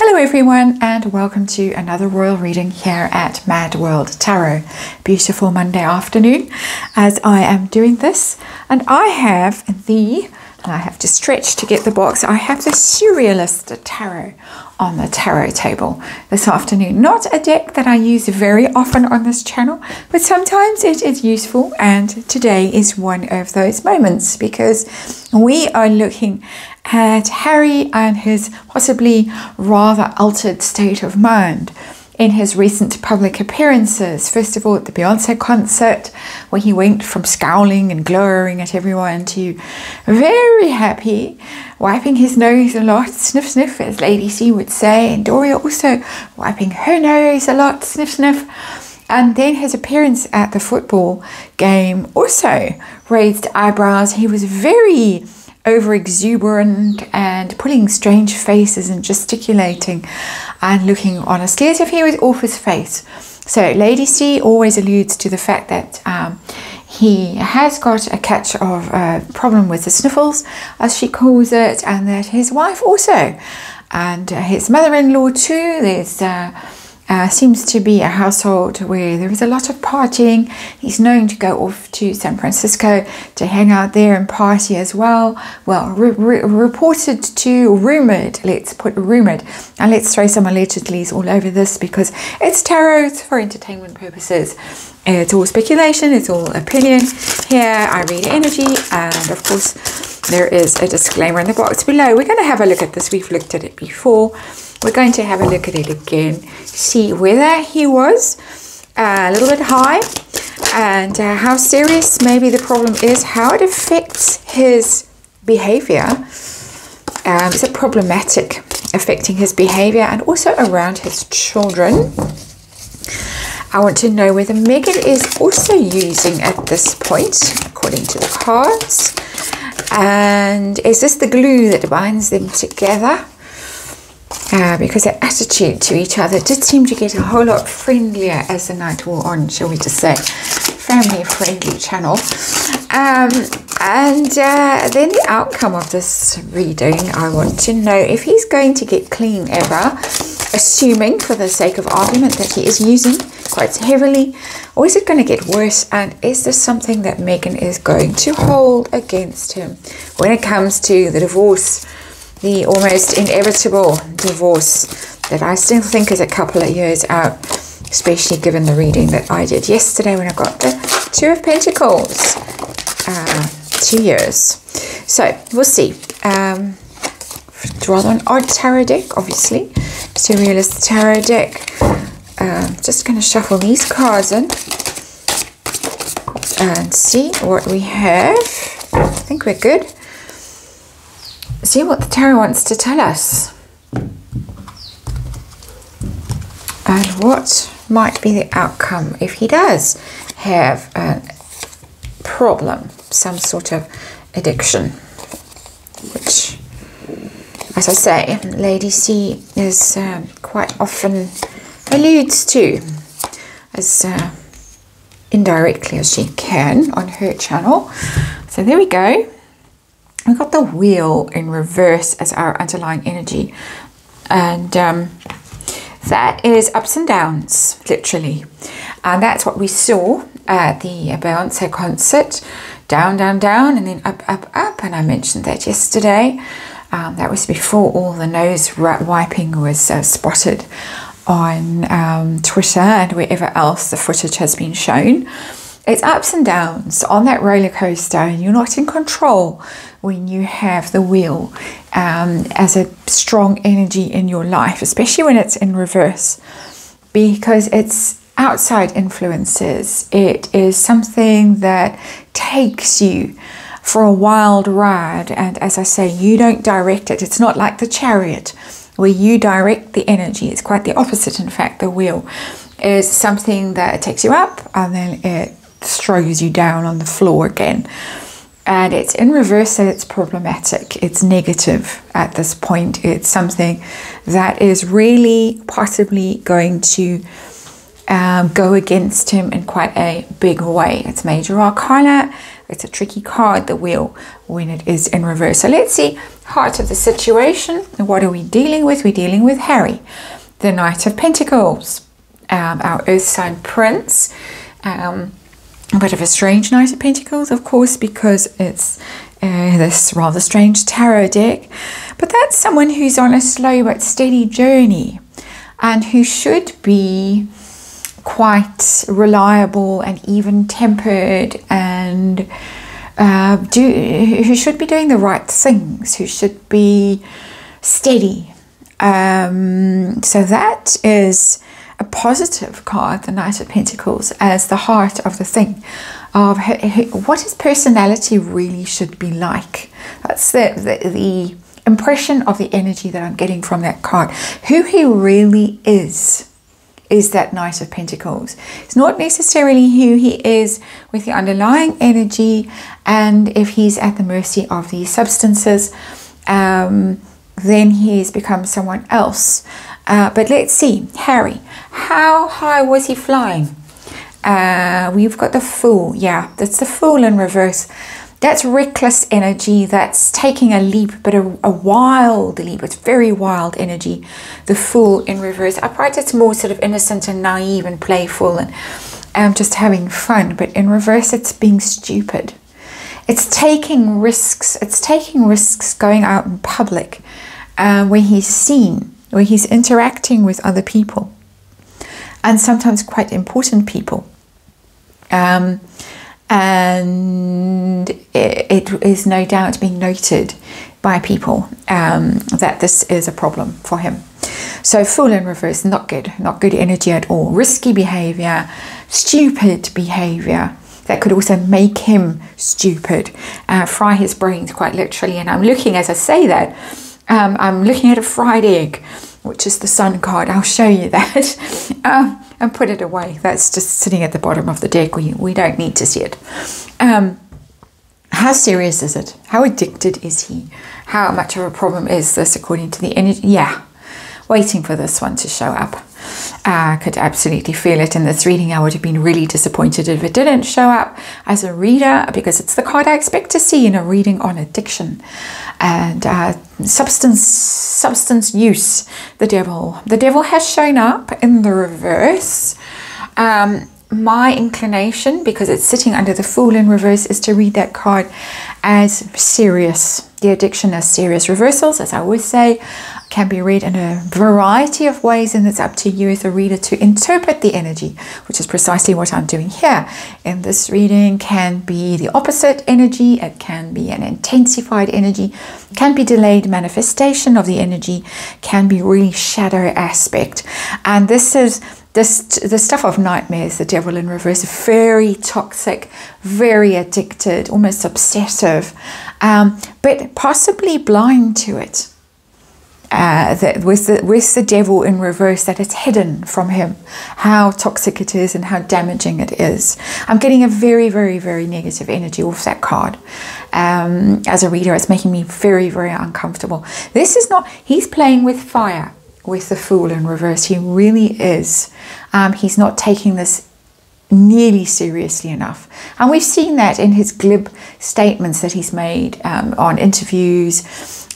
Hello everyone, and welcome to another royal reading here at MadWorldTarot. Beautiful Monday afternoon as I am doing this, and I have I have to stretch to get the box, I have the Surrealist Tarot on the tarot table this afternoon. Not a deck that I use very often on this channel, but sometimes it is useful, and today is one of those moments because we are looking at Harry and his possibly rather altered state of mind in his recent public appearances. First of all, at the Beyonce concert, where he went from scowling and glowering at everyone to very happy, wiping his nose a lot, sniff sniff as Lady C would say, and Doria also wiping her nose a lot, sniff sniff. And then his appearance at the football game also raised eyebrows. He was very over exuberant and pulling strange faces and gesticulating and looking honestly as if he was off his face. So Lady C always alludes to the fact that he has got a catch of a problem with the sniffles, as she calls it, and that his wife also, and his mother-in-law too. There's seems to be a household where there is a lot of partying. He's known to go off to San Francisco to hang out there and party as well. Well, reported to, rumoured, let's put rumoured, and let's throw some allegedlys all over this because it's tarot, it's for entertainment purposes. It's all speculation, it's all opinion. Here I read energy, and of course there is a disclaimer in the box below. We're going to have a look at this. We've looked at it before. We're going to have a look at it again, see whether he was a little bit high and how serious maybe the problem is, how it affects his behavior. Is it problematic affecting his behavior and also around his children? I want to know whether Meghan is also using at this point, according to the cards. And is this the glue that binds them together? Because their attitude to each other did seem to get a whole lot friendlier as the night wore on, shall we just say. Family friendly channel. And then the outcome of this reading, I want to know if he's going to get clean ever, assuming for the sake of argument that he is using quite heavily, or is it going to get worse, and is this something that Meghan is going to hold against him when it comes to the divorce, the almost inevitable divorce that I still think is a couple of years out, especially given the reading that I did yesterday when I got the Two of Pentacles. 2 years. So we'll see. It's rather an odd tarot deck, obviously. Surrealist tarot deck. Just going to shuffle these cards in and see what we have. I think we're good. See what the tarot wants to tell us. And what might be the outcome if he does have a problem, some sort of addiction, which, as I say, Lady C is quite often alludes to as indirectly as she can on her channel. So there we go. We've got the wheel in reverse as our underlying energy, and that is ups and downs, literally, and that's what we saw at the Beyonce concert. Down, down, down, and then up, up, up, and I mentioned that yesterday. That was before all the nose wiping was spotted on Twitter and wherever else the footage has been shown. It's ups and downs on that roller coaster. You're not in control when you have the wheel as a strong energy in your life, especially when it's in reverse, because it's outside influences. It is something that takes you for a wild ride, and as I say, you don't direct it. It's not like the Chariot where you direct the energy. It's quite the opposite. In fact, the wheel is something that takes you up and then it throws you down on the floor again, and it's in reverse, so it's problematic, it's negative at this point. It's something that is really possibly going to go against him in quite a big way. It's major arcana. It's a tricky card, the wheel, when it is in reverse. So let's see heart of the situation. What are we dealing with? We're dealing with Harry, the Knight of Pentacles, our Earth sign prince. A bit of a strange Knight of Pentacles, of course, because it's this rather strange tarot deck. But that's someone who's on a slow but steady journey and who should be quite reliable and even-tempered, and who should be doing the right things, who should be steady. So that is a positive card, the Knight of Pentacles, as the heart of the thing, of what his personality really should be like. That's the impression of the energy that I'm getting from that card. Who he really is that Knight of Pentacles. It's not necessarily who he is with the underlying energy, and if he's at the mercy of these substances, then he's become someone else. But let's see, Harry, how high was he flying? We've got the Fool. Yeah, that's the Fool in reverse. That's reckless energy. That's taking a leap, but a wild leap. It's very wild energy. The Fool in reverse. Upright, it's more sort of innocent and naive and playful and just having fun. But in reverse, it's being stupid. It's taking risks. It's taking risks going out in public, where he's seen, where he's interacting with other people, and sometimes quite important people. And it is no doubt being noted by people that this is a problem for him. So Fool in reverse, not good energy at all. Risky behavior, stupid behavior that could also make him stupid, fry his brains quite literally. And I'm looking, as I say that, I'm looking at a fried egg, which is the Sun card. I'll show you that. And put it away. That's just sitting at the bottom of the deck. We don't need to see it. How serious is it? How addicted is he? How much of a problem is this according to the energy? Yeah, waiting for this one to show up. I could absolutely feel it in this reading. I would have been really disappointed if it didn't show up as a reader, because it's the card I expect to see in a reading on addiction and substance use. The devil has shown up in the reverse. My inclination, because it's sitting under the Fool in reverse, is to read that card as serious. The addiction as serious. Reversals, as I always say, can be read in a variety of ways, and it's up to you as a reader to interpret the energy, which is precisely what I'm doing here. In this reading, can be the opposite energy, it can be an intensified energy, can be delayed manifestation of the energy, can be really shadow aspect. And this is the stuff of nightmares, the devil in reverse, very toxic, very addicted, almost obsessive, but possibly blind to it. That with the devil in reverse, that it's hidden from him how toxic it is and how damaging it is. I'm getting a very, very, very negative energy off that card. As a reader, it's making me very, very uncomfortable. This is not, he's playing with fire with the Fool in reverse. He really is. He's not taking this nearly seriously enough, and we've seen that in his glib statements that he's made on interviews,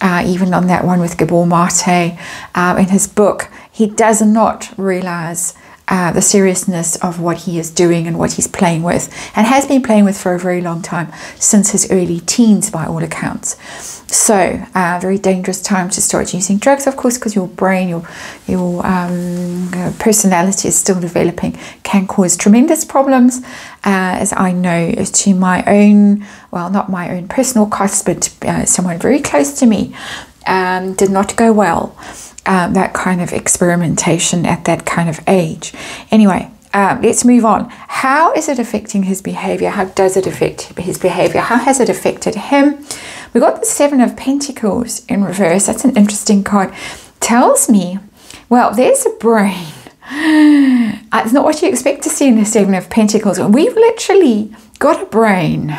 even on that one with Gabor Mate. In his book, he does not realize the seriousness of what he is doing and what he's playing with, and has been playing with for a very long time, since his early teens by all accounts. So very dangerous time to start using drugs, of course, because your brain, your personality is still developing, can cause tremendous problems, as I know to my own, well, not my own personal cost, but someone very close to me, did not go well. That kind of experimentation at that kind of age. Anyway, let's move on. How is it affecting his behavior? How does it affect his behavior? How has it affected him? We got the Seven of Pentacles in reverse. That's an interesting card. Tells me, well, there's a brain. It's not what you expect to see in the Seven of Pentacles. We've literally got a brain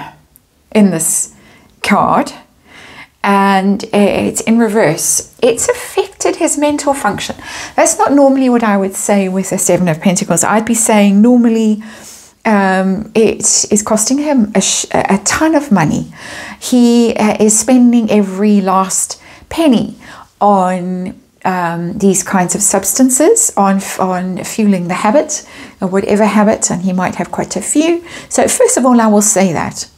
in this card, and it's in reverse. It's affected his mental function. That's not normally what I would say with the Seven of Pentacles. I'd be saying normally it is costing him a ton of money. He is spending every last penny on these kinds of substances, on fueling the habit, or whatever habit, and he might have quite a few. So first of all, I will say that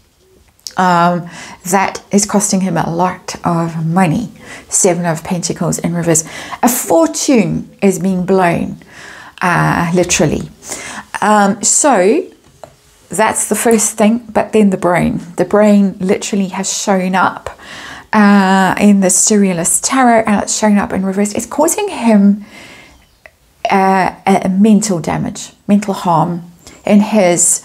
that is costing him a lot of money. 7 of Pentacles in reverse. A fortune is being blown, literally. So that's the first thing. But then the brain literally has shown up in the Surrealist Tarot, and it's shown up in reverse. It's causing him a mental damage, mental harm in his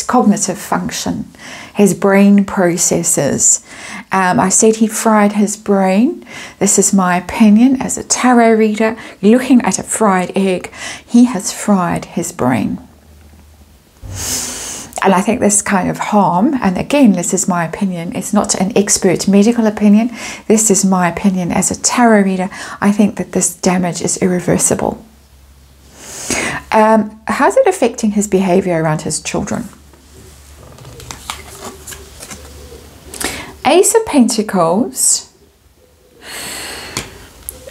cognitive function, his brain processes. I said he fried his brain. This is my opinion as a tarot reader. Looking at a fried egg, he has fried his brain. And I think this kind of harm, and again, this is my opinion, it's not an expert medical opinion, this is my opinion as a tarot reader, I think that this damage is irreversible. How's it affecting his behavior around his children? Ace of Pentacles.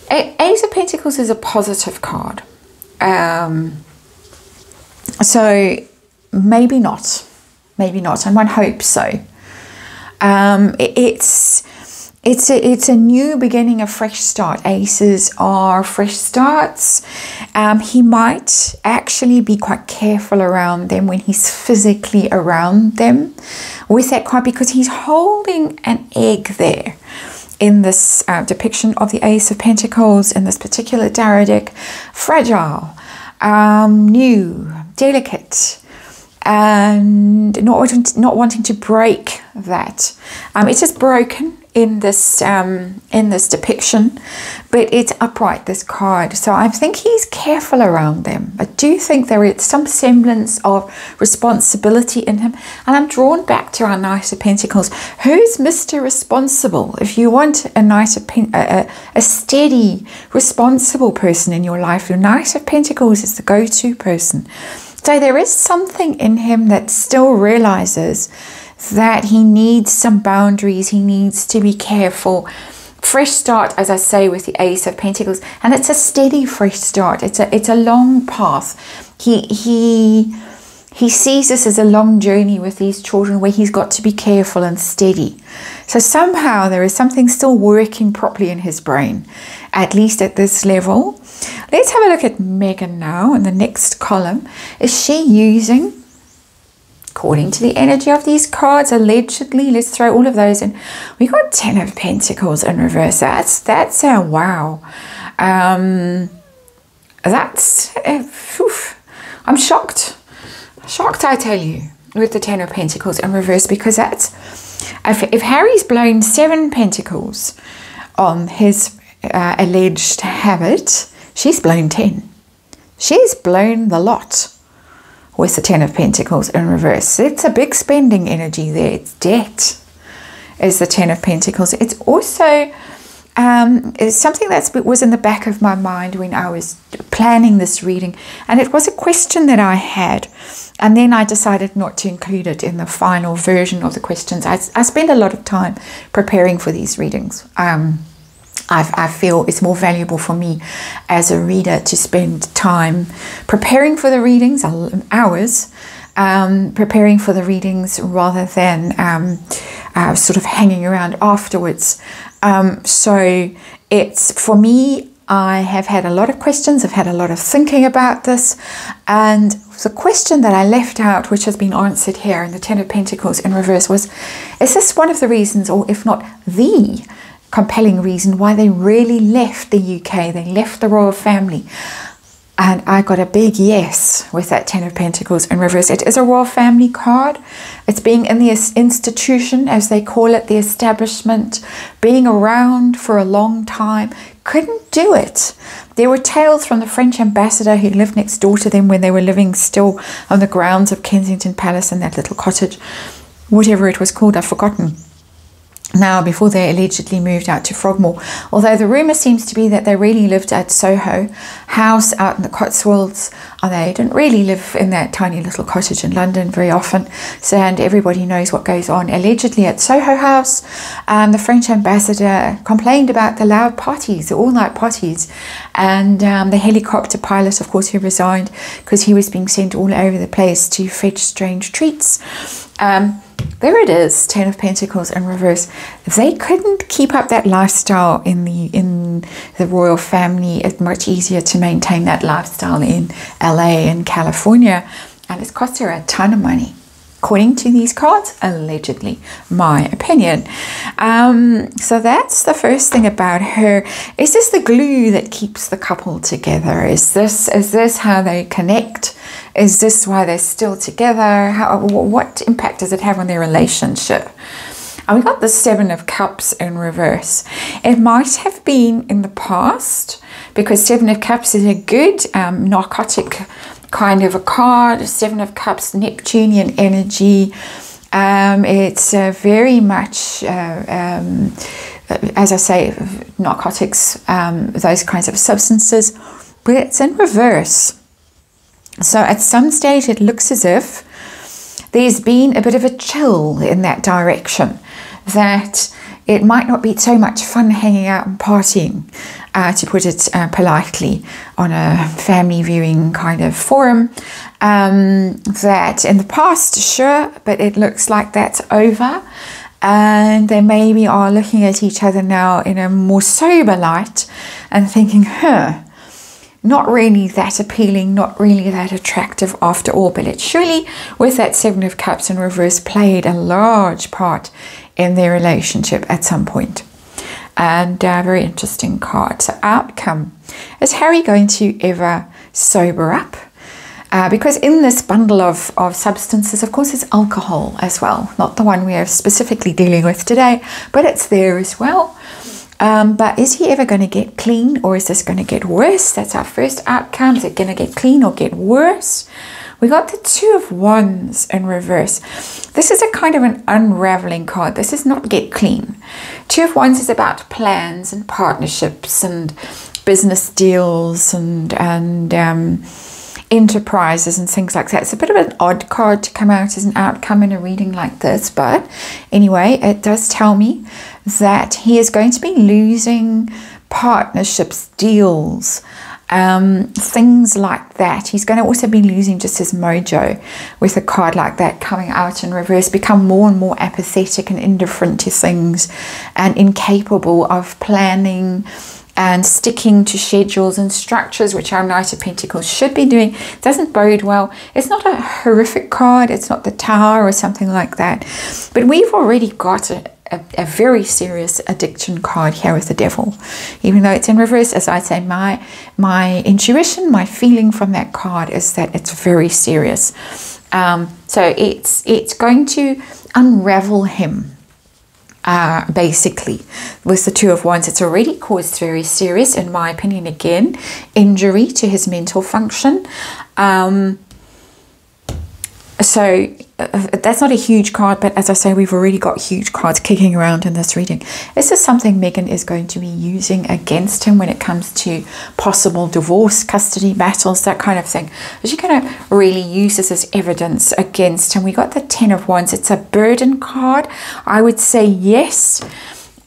Ace of Pentacles is a positive card. So maybe not, and one hopes so. It's a new beginning, a fresh start. Aces are fresh starts. He might actually be quite careful around them when he's physically around them with that card, because he's holding an egg there in this depiction of the Ace of Pentacles in this particular tarot deck. Fragile, new, delicate, and not wanting to break that. It is broken in this depiction, but it's upright, this card. So I think he's careful around them. I do think there is some semblance of responsibility in him, and I'm drawn back to our Knight of Pentacles. Who's Mr. Responsible? If you want a Knight of a steady, responsible person in your life, your Knight of Pentacles is the go-to person. So there is something in him that still realizes that he needs some boundaries, he needs to be careful. Fresh start, as I say, with the Ace of Pentacles, and it's a steady fresh start. It's a long path. He sees this as a long journey with these children where he's got to be careful and steady. So somehow there is something still working properly in his brain, at least at this level. Let's have a look at Megan now in the next column. Is she using, according to the energy of these cards, allegedly, let's throw all of those in. We got 10 of Pentacles in reverse. That's a wow. That's I'm shocked. Shocked, I tell you, with the 10 of Pentacles in reverse, because that's, if Harry's blown 7 Pentacles on his alleged habit, she's blown 10. She's blown the lot with the 10 of Pentacles in reverse. It's a big spending energy there. It's debt is the 10 of Pentacles. It's also it's something that was in the back of my mind when I was planning this reading, and it was a question that I had, and then I decided not to include it in the final version of the questions. I spend a lot of time preparing for these readings. I feel it's more valuable for me as a reader to spend time preparing for the readings, hours, preparing for the readings, rather than sort of hanging around afterwards. So it's, for me, I have had a lot of questions. I've had a lot of thinking about this. And the question that I left out, which has been answered here in the 10 of Pentacles in reverse, was, is this one of the reasons, or if not the compelling reason, why they really left the UK, they left the royal family? And I got a big yes with that 10 of Pentacles in reverse. It is a royal family card. It's being in the institution, as they call it, the establishment, being around for a long time. Couldn't do it. There were tales from the French ambassador who lived next door to them when they were living still on the grounds of Kensington Palace in that little cottage, whatever it was called, I've forgotten. now before they allegedly moved out to Frogmore. Although the rumour seems to be that they really lived at Soho House out in the Cotswolds. They didn't really live in that tiny little cottage in London very often. So, and everybody knows what goes on allegedly at Soho House. The French ambassador complained about the loud parties, the all-night parties, and the helicopter pilot, of course, who resigned because he was being sent all over the place to fetch strange treats. There it is, Ten of Pentacles in reverse. They couldn't keep up that lifestyle in the royal family. It's much easier to maintain that lifestyle in LA and California, and it's cost her a ton of money, according to these cards, allegedly, my opinion. So that's the first thing about her. Is this the glue that keeps the couple together? Is this how they connect? Is this why they're still together? What impact does it have on their relationship? And we got the Seven of Cups in reverse. It might have been in the past, because Seven of Cups is a good narcotic kind of a card. Seven of Cups, Neptunian energy. It's very much, as I say, narcotics, those kinds of substances, but it's in reverse. So at some stage it looks as if there's been a bit of a chill in that direction, that it might not be so much fun hanging out and partying, to put it politely, on a family viewing kind of forum. That in the past, sure, but it looks like that's over. And they maybe are looking at each other now in a more sober light and thinking, not really that appealing, not really that attractive after all. But it surely, with that Seven of Cups in reverse, played a large part in their relationship at some point. And a very interesting card. So outcome, is Harry going to ever sober up? Because in this bundle of substances, of course, it's alcohol as well. Not the one we are specifically dealing with today, but it's there as well. But is he ever going to get clean, or is this going to get worse? That's our first outcome. Is it going to get clean or get worse? We got the Two of Wands in reverse. This is a kind of an unraveling card. This is not get clean. Two of Wands is about plans and partnerships and business deals and enterprises and things like that. It's a bit of an odd card to come out as an outcome in a reading like this, but anyway, it does tell me that he is going to be losing partnerships, deals, things like that. He's going to also be losing just his mojo with a card like that coming out in reverse, become more and more apathetic and indifferent to things and incapable of planning and sticking to schedules and structures, which our Knight of Pentacles should be doing. It doesn't bode well. It's not a horrific card. It's not the Tower or something like that. But we've already got a very serious addiction card here with the Devil. Even though it's in reverse, as I say, my intuition, my feeling from that card is that it's very serious. So it's going to unravel him. Basically, with the Two of Wands, it's already caused very serious, in my opinion, again, injury to his mental function. So that's not a huge card, but as I say, we've already got huge cards kicking around in this reading. This is something Meghan is going to be using against him when it comes to possible divorce, custody battles, that kind of thing. She's going to really use this as evidence against him. We got the Ten of Wands. It's a burden card. I would say yes.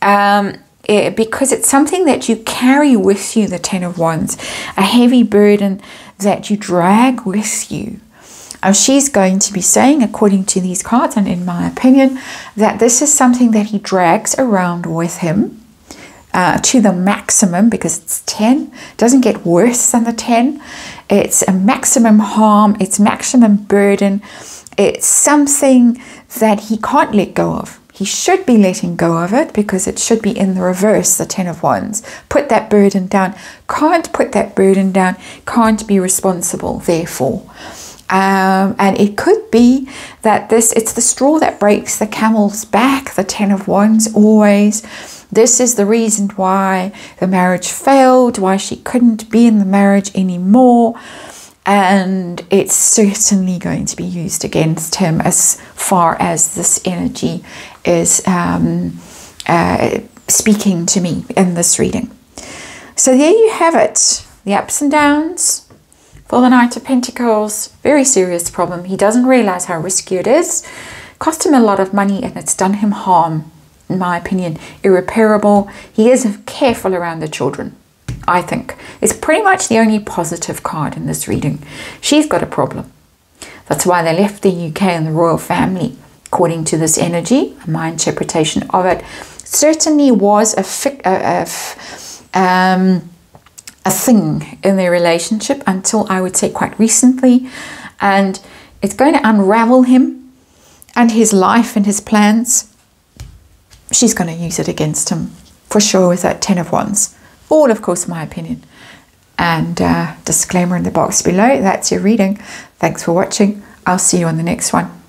Because it's something that you carry with you, the Ten of Wands. A heavy burden that you drag with you. She's going to be saying, according to these cards, and in my opinion, that this is something that he drags around with him to the maximum, because it's 10. It doesn't get worse than the 10. It's a maximum harm. It's maximum burden. It's something that he can't let go of. He should be letting go of it, because it should be in the reverse, the Ten of Wands. Put that burden down. Can't put that burden down. Can't be responsible, therefore. And it could be that it's the straw that breaks the camel's back, the Ten of Wands, always. This is the reason why the marriage failed, why she couldn't be in the marriage anymore. And it's certainly going to be used against him as far as this energy is speaking to me in this reading. So there you have it, the ups and downs for the Knight of Pentacles. Very serious problem. He doesn't realize how risky it is. Cost him a lot of money and it's done him harm, in my opinion, irreparable. He is careful around the children, I think. It's pretty much the only positive card in this reading. She's got a problem. That's why they left the UK and the royal family, according to this energy, my interpretation of it. Certainly was a thing in their relationship until, I would say, quite recently. And it's going to unravel him and his life and his plans. She's going to use it against him for sure with that 10 of Wands. All, of course, my opinion. And disclaimer in the box below. That's your reading. Thanks for watching. I'll see you on the next one.